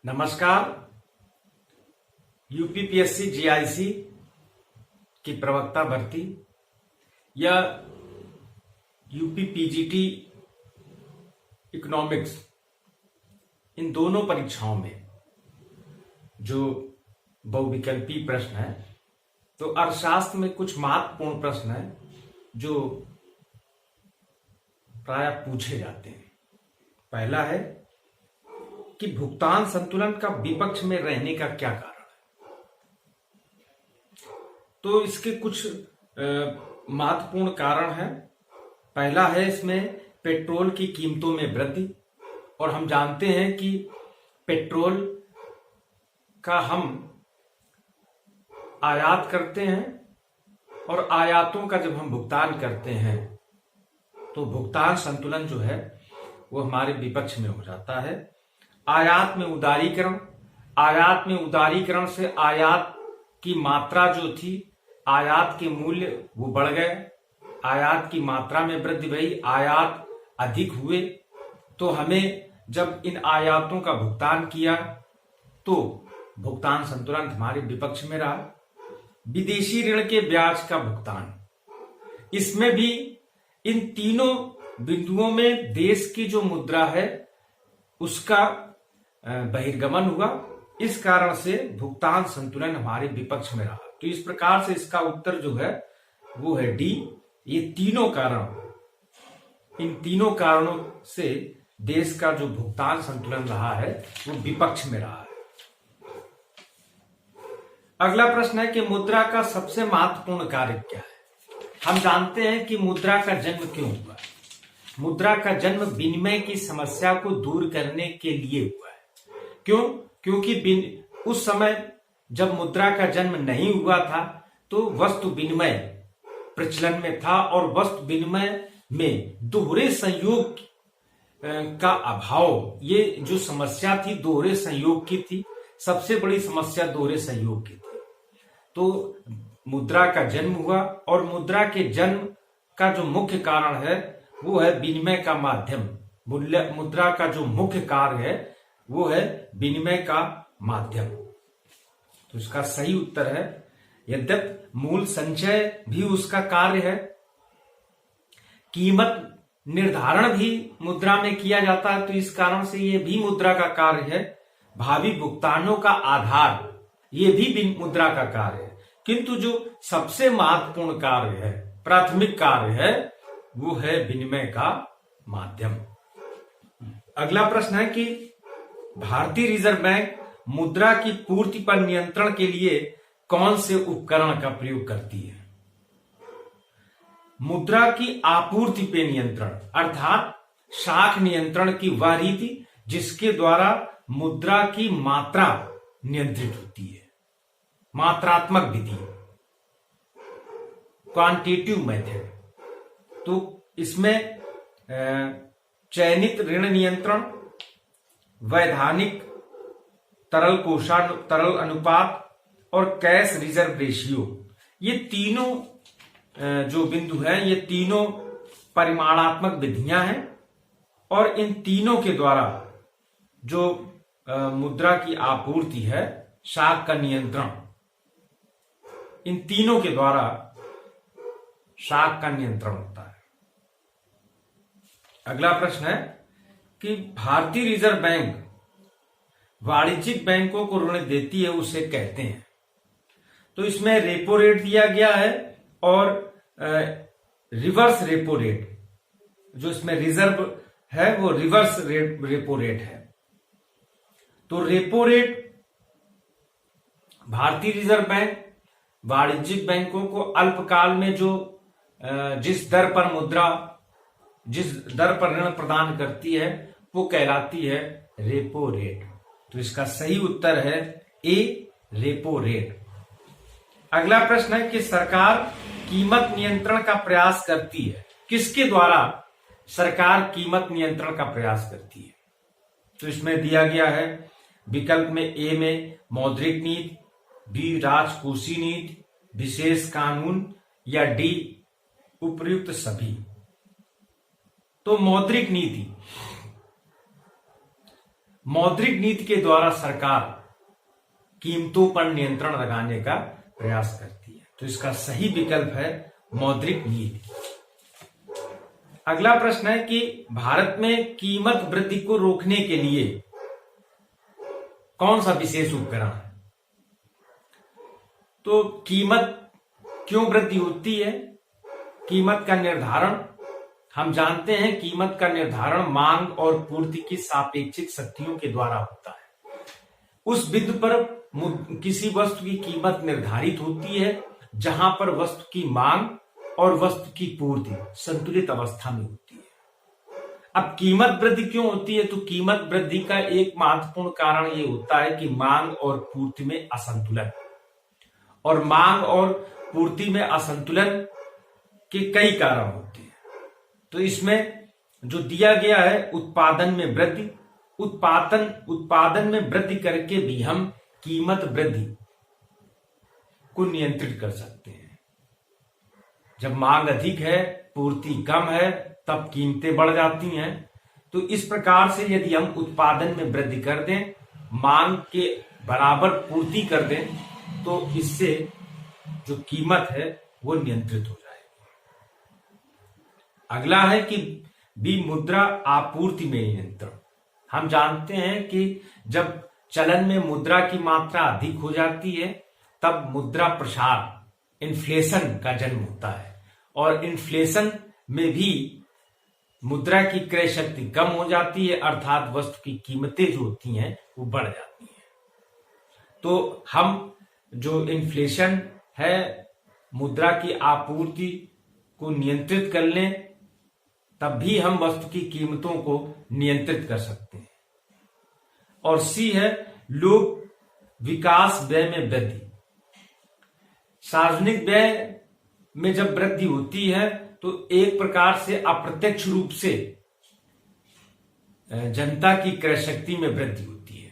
नमस्कार। UPPSC GIC की प्रवक्ता भर्ती या यूपी पीजीटी इकोनॉमिक्स, इन दोनों परीक्षाओं में जो बहुविकल्पी प्रश्न है, तो अर्थशास्त्र में कुछ महत्वपूर्ण प्रश्न है जो प्राय पूछे जाते हैं। पहला है कि भुगतान संतुलन का विपक्ष में रहने का क्या कारण है। तो इसके कुछ महत्वपूर्ण कारण है। पहला है इसमें पेट्रोल की कीमतों में वृद्धि, और हम जानते हैं कि पेट्रोल का हम आयात करते हैं, और आयातों का जब हम भुगतान करते हैं तो भुगतान संतुलन जो है वो हमारे विपक्ष में हो जाता है। आयात में उदारीकरण से आयात की मात्रा जो थी, आयात के मूल्य वो बढ़ गए, आयात की मात्रा में वृद्धि भई, आयात अधिक हुए, तो हमें जब इन आयातों का भुगतान किया तो भुगतान संतुलन हमारे विपक्ष में रहा। विदेशी ऋण के ब्याज का भुगतान, इसमें भी इन तीनों बिंदुओं में देश की जो मुद्रा है उसका बहिर्गमन हुआ, इस कारण से भुगतान संतुलन हमारे विपक्ष में रहा। तो इस प्रकार से इसका उत्तर जो है वो है डी। ये तीनों कारण, इन तीनों कारणों से देश का जो भुगतान संतुलन रहा है वो विपक्ष में रहा है। अगला प्रश्न है कि मुद्रा का सबसे महत्वपूर्ण कार्य क्या है। हम जानते हैं कि मुद्रा का जन्म क्यों हुआ। मुद्रा का जन्म विनिमय की समस्या को दूर करने के लिए हुआ है। क्यों? क्योंकि उस समय जब मुद्रा का जन्म नहीं हुआ था तो वस्तु विनिमय प्रचलन में था, और वस्तु विनिमय में दोहरे संयोग का अभाव, ये जो समस्या थी दोहरे संयोग की थी। सबसे बड़ी समस्या दोहरे संयोग की थी। तो मुद्रा का जन्म हुआ, और मुद्रा के जन्म का जो मुख्य कारण है वो है विनिमय का माध्यम। मुद्रा का जो मुख्य कार्य है वो है विनिमय का माध्यम। तो इसका सही उत्तर है, यद्यप मूल संचय भी उसका कार्य है। कीमत निर्धारण भी मुद्रा में किया जाता है, तो इस कारण से ये भी मुद्रा का कार्य है। भावी भुगतानों का आधार, ये भी मुद्रा का कार्य है। किंतु जो सबसे महत्वपूर्ण कार्य है, प्राथमिक कार्य है, वो है विनिमय का माध्यम। अगला प्रश्न है कि भारतीय रिजर्व बैंक मुद्रा की पूर्ति पर नियंत्रण के लिए कौन से उपकरण का प्रयोग करती है। मुद्रा की आपूर्ति पे नियंत्रण, अर्थात शाख नियंत्रण की वह रीति जिसके द्वारा मुद्रा की मात्रा नियंत्रित होती है। मात्रात्मक विधि, क्वांटिटेटिव मेथड। तो इसमें चयनित ऋण नियंत्रण, वैधानिक तरल अनुपात और कैश रिजर्व रेशियो, ये तीनों जो बिंदु हैं, ये तीनों परिमाणात्मक विधियां हैं, और इन तीनों के द्वारा जो मुद्रा की आपूर्ति है, शाख का नियंत्रण, इन तीनों के द्वारा शाख का नियंत्रण होता है। अगला प्रश्न है कि भारतीय रिजर्व बैंक वाणिज्यिक बैंकों को ऋण देती है, उसे कहते हैं। तो इसमें रेपो रेट दिया गया है, और रिवर्स रेपो रेट, जो इसमें रिजर्व है वो रिवर्स रेपो रेट है। तो रेपो रेट भारतीय रिजर्व बैंक वाणिज्यिक बैंकों को अल्पकाल में जो जिस दर पर ऋण प्रदान करती है वो कहलाती है रेपो रेट। तो इसका सही उत्तर है ए, रेपो रेट। अगला प्रश्न है कि सरकार कीमत नियंत्रण का प्रयास करती है। किसके द्वारा सरकार कीमत नियंत्रण का प्रयास करती है। तो इसमें दिया गया है विकल्प में ए में मौद्रिक नीति, बी राजकोषीय नीति, विशेष कानून, या डी उपर्युक्त सभी। तो मौद्रिक नीति, मौद्रिक नीति के द्वारा सरकार कीमतों पर नियंत्रण लगाने का प्रयास करती है। तो इसका सही विकल्प है मौद्रिक नीति। अगला प्रश्न है कि भारत में कीमत वृद्धि को रोकने के लिए कौन सा विशेष उपकरण है? तो कीमत क्यों वृद्धि होती है? कीमत का निर्धारण हम जानते हैं, कीमत का निर्धारण मांग और पूर्ति की सापेक्षिक शक्तियों के द्वारा होता है। उस बिंदु पर किसी वस्तु की कीमत निर्धारित होती है जहां पर वस्तु की मांग और वस्तु की पूर्ति संतुलित अवस्था में होती है। अब कीमत वृद्धि क्यों होती है? तो कीमत वृद्धि का एक महत्वपूर्ण कारण यह होता है कि मांग और पूर्ति में असंतुलन, और मांग और पूर्ति में असंतुलन के कई कारण होते हैं। तो इसमें जो दिया गया है उत्पादन में वृद्धि, उत्पादन में वृद्धि करके भी हम कीमत वृद्धि को नियंत्रित कर सकते हैं। जब मांग अधिक है, पूर्ति कम है, तब कीमतें बढ़ जाती हैं। तो इस प्रकार से यदि हम उत्पादन में वृद्धि कर दें, मांग के बराबर पूर्ति कर दें, तो इससे जो कीमत है वो नियंत्रित हो जाएगी। अगला है कि मुद्रा आपूर्ति में नियंत्रण। हम जानते हैं कि जब चलन में मुद्रा की मात्रा अधिक हो जाती है तब मुद्रा प्रसार, इन्फ्लेशन का जन्म होता है, और इन्फ्लेशन में भी मुद्रा की क्रय शक्ति कम हो जाती है, अर्थात वस्तु की कीमतें जो होती हैं वो बढ़ जाती हैं। तो हम जो इन्फ्लेशन है, मुद्रा की आपूर्ति को नियंत्रित कर लें, तब भी हम वस्तु की कीमतों को नियंत्रित कर सकते हैं। और सी है लोक विकास व्यय में वृद्धि। सार्वजनिक व्यय में जब वृद्धि होती है तो एक प्रकार से अप्रत्यक्ष रूप से जनता की क्रय शक्ति में वृद्धि होती है।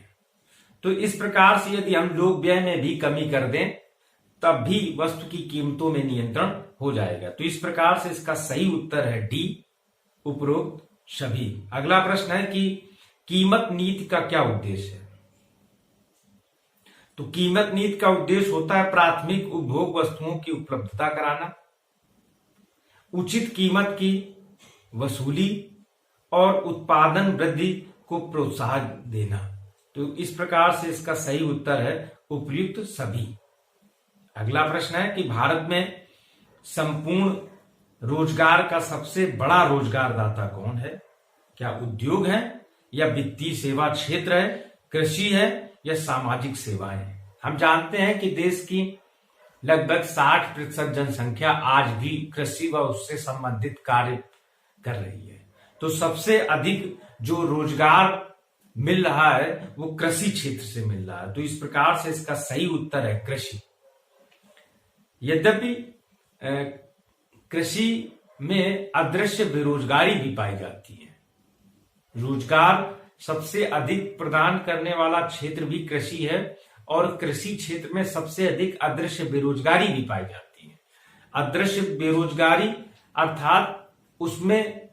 तो इस प्रकार से यदि हम लोक व्यय में भी कमी कर दें तब भी वस्तु की कीमतों में नियंत्रण हो जाएगा। तो इस प्रकार से इसका सही उत्तर है डी, उपरोक्त सभी। अगला प्रश्न है कि कीमत नीति का क्या उद्देश्य है? तो कीमत नीति का उद्देश्य होता है प्राथमिक उपभोग वस्तुओं की उपलब्धता कराना, उचित कीमत की वसूली और उत्पादन वृद्धि को प्रोत्साहन देना। तो इस प्रकार से इसका सही उत्तर है उपयुक्त सभी। अगला प्रश्न है कि भारत में संपूर्ण रोजगार का सबसे बड़ा रोजगारदाता कौन है? क्या उद्योग है, या वित्तीय सेवा क्षेत्र है, कृषि है, या सामाजिक सेवाएं? हम जानते हैं कि देश की लगभग 60% जनसंख्या आज भी कृषि व उससे संबंधित कार्य कर रही है। तो सबसे अधिक जो रोजगार मिल रहा है वो कृषि क्षेत्र से मिल रहा है। तो इस प्रकार से इसका सही उत्तर है कृषि। यद्यपि कृषि में अदृश्य बेरोजगारी भी पाई जाती है। रोजगार सबसे अधिक प्रदान करने वाला क्षेत्र भी कृषि है, और कृषि क्षेत्र में सबसे अधिक अदृश्य बेरोजगारी भी पाई जाती है। अदृश्य बेरोजगारी अर्थात उसमें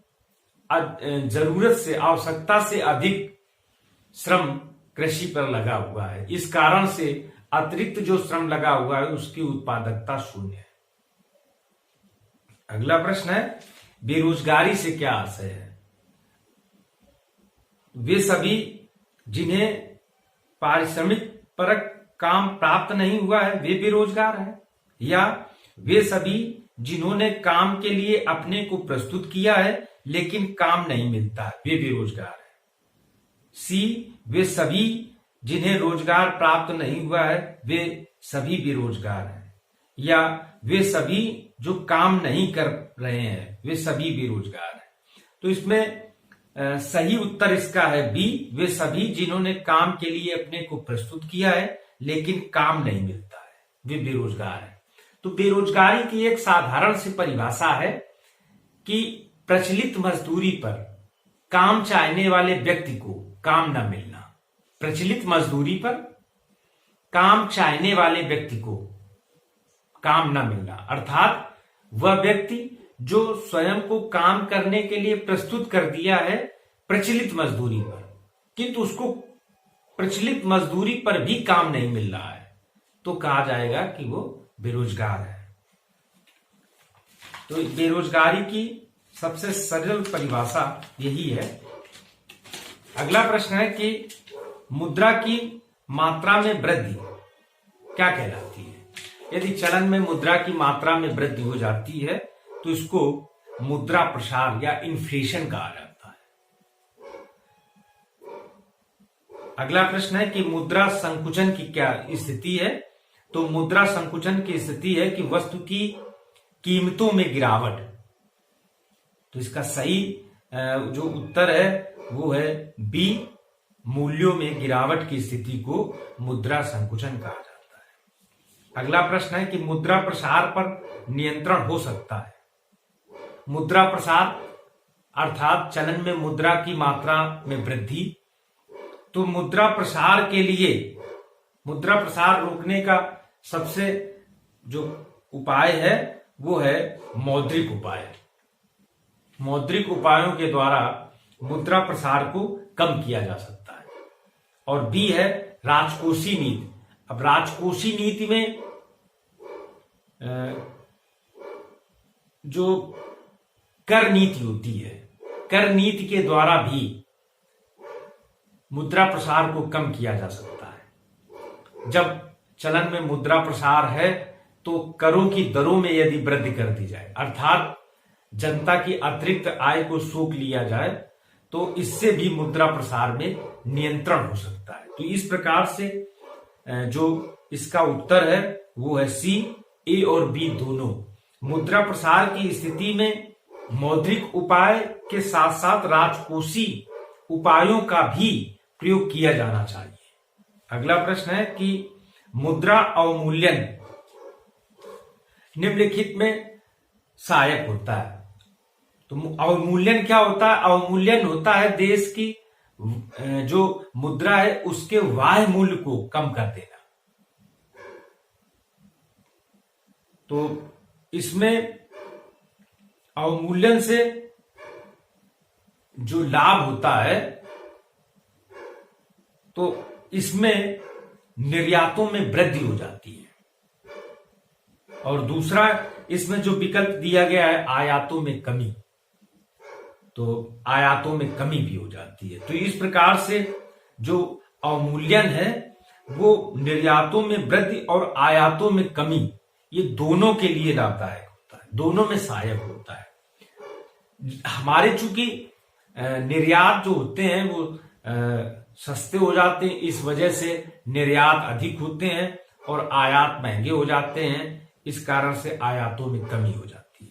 जरूरत से, आवश्यकता से अधिक श्रम कृषि पर लगा हुआ है। इस कारण से अतिरिक्त जो श्रम लगा हुआ है उसकी उत्पादकता शून्य है। अगला प्रश्न है बेरोजगारी से क्या आशय है? वे सभी जिन्हें पारिश्रमिक परक काम प्राप्त नहीं हुआ है वे बेरोजगार हैं, या वे सभी जिन्होंने काम के लिए अपने को प्रस्तुत किया है लेकिन काम नहीं मिलता है वे बेरोजगार हैं। सी वे सभी जिन्हें रोजगार प्राप्त नहीं हुआ है वे सभी बेरोजगार हैं, या वे सभी जो काम नहीं कर रहे हैं वे सभी बेरोजगार हैं। तो इसमें सही उत्तर इसका है बी, वे सभी जिन्होंने काम के लिए अपने को प्रस्तुत किया है लेकिन काम नहीं मिलता है वे बेरोजगार हैं। तो बेरोजगारी की एक साधारण सी परिभाषा है कि प्रचलित मजदूरी पर काम चाहने वाले व्यक्ति को काम न मिलना। प्रचलित मजदूरी पर काम चाहने वाले व्यक्ति को काम न मिलना, अर्थात वह व्यक्ति जो स्वयं को काम करने के लिए प्रस्तुत कर दिया है प्रचलित मजदूरी पर, किंतु उसको प्रचलित मजदूरी पर भी काम नहीं मिल रहा है, तो कहा जाएगा कि वो बेरोजगार है। तो बेरोजगारी की सबसे सरल परिभाषा यही है। अगला प्रश्न है कि मुद्रा की मात्रा में वृद्धि क्या कहलाती है? यदि चलन में मुद्रा की मात्रा में वृद्धि हो जाती है तो इसको मुद्रा प्रसार या इन्फ्लेशन कहा जाता है। अगला प्रश्न है कि मुद्रा संकुचन की क्या स्थिति है? तो मुद्रा संकुचन की स्थिति है कि वस्तु की कीमतों में गिरावट। तो इसका सही जो उत्तर है वो है बी, मूल्यों में गिरावट की स्थिति को मुद्रा संकुचन कहा जाता है। अगला प्रश्न है कि मुद्रा प्रसार पर नियंत्रण हो सकता है। मुद्रा प्रसार अर्थात चलन में मुद्रा की मात्रा में वृद्धि। तो मुद्रा प्रसार के लिए, मुद्रा प्रसार रोकने का सबसे जो उपाय है वो है मौद्रिक उपाय। मौद्रिक उपायों के द्वारा मुद्रा प्रसार को कम किया जा सकता है। और बी है राजकोषीय नीति। अब राजकोषीय नीति में जो कर नीति होती है, कर नीति के द्वारा भी मुद्रा प्रसार को कम किया जा सकता है। जब चलन में मुद्रा प्रसार है तो करों की दरों में यदि वृद्धि कर दी जाए, अर्थात जनता की अतिरिक्त आय को सोख लिया जाए, तो इससे भी मुद्रा प्रसार में नियंत्रण हो सकता है। तो इस प्रकार से जो इसका उत्तर है वो है सी। ए और बी दोनों मुद्रा प्रसार की स्थिति में मौद्रिक उपाय के साथ साथ राजकोषीय उपायों का भी प्रयोग किया जाना चाहिए। अगला प्रश्न है कि मुद्रा अवमूल्यन निम्नलिखित में सहायक होता है। तो अवमूल्यन क्या होता है? अवमूल्यन होता है देश की जो मुद्रा है उसके वाह्य मूल्य को कम कर देना। तो इसमें अवमूल्यन से जो लाभ होता है तो इसमें निर्यातों में वृद्धि हो जाती है। और दूसरा इसमें जो विकल्प दिया गया है आयातों में कमी, तो आयातों में कमी भी हो जाती है। तो इस प्रकार से जो अवमूल्यन है वो निर्यातों में वृद्धि और आयातों में कमी, ये दोनों के लिए लाभदायक होता है, दोनों में सहायक होता है। हमारे चूंकि निर्यात जो होते हैं वो सस्ते हो जाते हैं, इस वजह से निर्यात अधिक होते हैं और आयात महंगे हो जाते हैं, इस कारण से आयातों में कमी हो जाती है।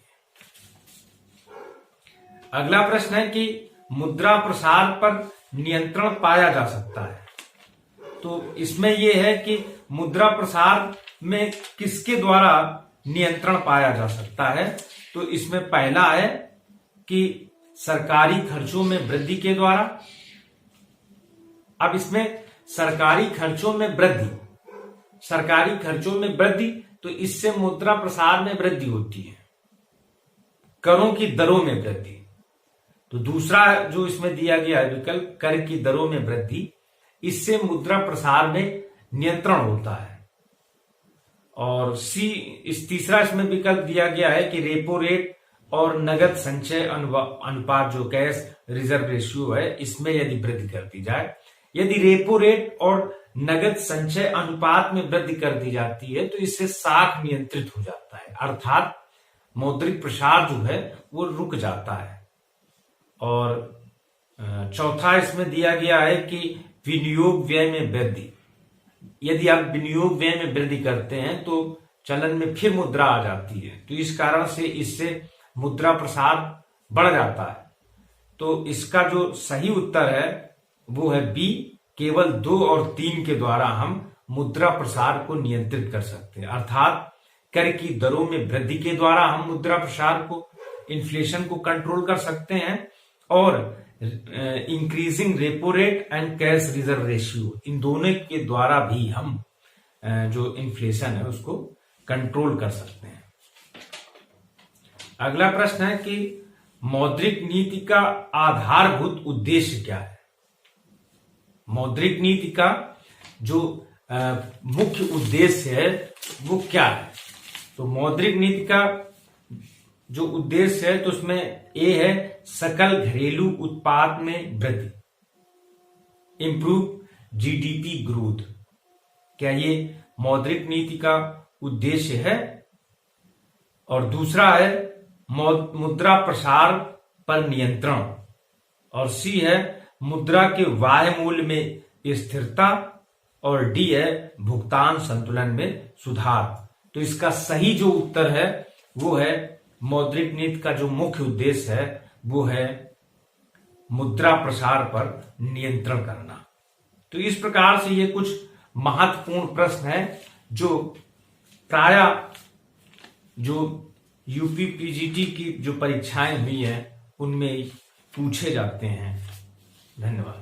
अगला प्रश्न है कि मुद्रा प्रसार पर नियंत्रण पाया जा सकता है। तो इसमें यह है कि मुद्रा प्रसार में किसके द्वारा नियंत्रण पाया जा सकता है? तो इसमें पहला है कि सरकारी खर्चों में वृद्धि के द्वारा। अब इसमें सरकारी खर्चों में वृद्धि, सरकारी खर्चों में वृद्धि, तो इससे मुद्रा प्रसार में वृद्धि होती है। करों की दरों में वृद्धि, तो दूसरा जो इसमें दिया गया है विकल्प कर की दरों में वृद्धि, इससे मुद्रा प्रसार में नियंत्रण होता है। और सी, तीसरा इसमें विकल्प दिया गया है कि रेपो रेट और नगद संचय अनुपात जो कैश रिजर्व रेशियो है, इसमें यदि वृद्धि कर दी जाए, यदि रेपो रेट और नगद संचय अनुपात में वृद्धि कर दी जाती है तो इससे साख नियंत्रित हो जाता है, अर्थात मौद्रिक प्रसार जो है वो रुक जाता है। और चौथा इसमें दिया गया है कि विनियोग व्यय में वृद्धि, यदि आप विनियोग व्यय में वृद्धि करते हैं तो चलन में फिर मुद्रा आ जाती है, तो इस कारण से इससे मुद्रा प्रसार बढ़ जाता है। तो इसका जो सही उत्तर है वो है बी, केवल 2 और 3 के द्वारा हम मुद्रा प्रसार को नियंत्रित कर सकते हैं, अर्थात कर की दरों में वृद्धि के द्वारा हम मुद्रा प्रसार को, इन्फ्लेशन को कंट्रोल कर सकते हैं, और increasing repo rate and cash reserve ratio, इन दोनों के द्वारा भी हम जो इन्फ्लेशन है उसको कंट्रोल कर सकते हैं। अगला प्रश्न है कि मौद्रिक नीति का आधारभूत उद्देश्य क्या है? मौद्रिक नीति का जो मुख्य उद्देश्य है वो क्या है। तो मौद्रिक नीति का जो उद्देश्य है तो उसमें ए है सकल घरेलू उत्पाद में वृद्धि, इंप्रूव जीडीपी ग्रोथ। क्या ये मौद्रिक नीति का उद्देश्य है। और दूसरा है मुद्रा प्रसार पर नियंत्रण, और सी है मुद्रा के बाह्य मूल्य में स्थिरता, और डी है भुगतान संतुलन में सुधार। तो इसका सही जो उत्तर है वो है मौद्रिक नीति का जो मुख्य उद्देश्य है वो है मुद्रा प्रसार पर नियंत्रण करना। तो इस प्रकार से ये कुछ महत्वपूर्ण प्रश्न है जो प्रायः जो यूपी पीजीटी की जो परीक्षाएं हुई है उनमें पूछे जाते हैं। धन्यवाद।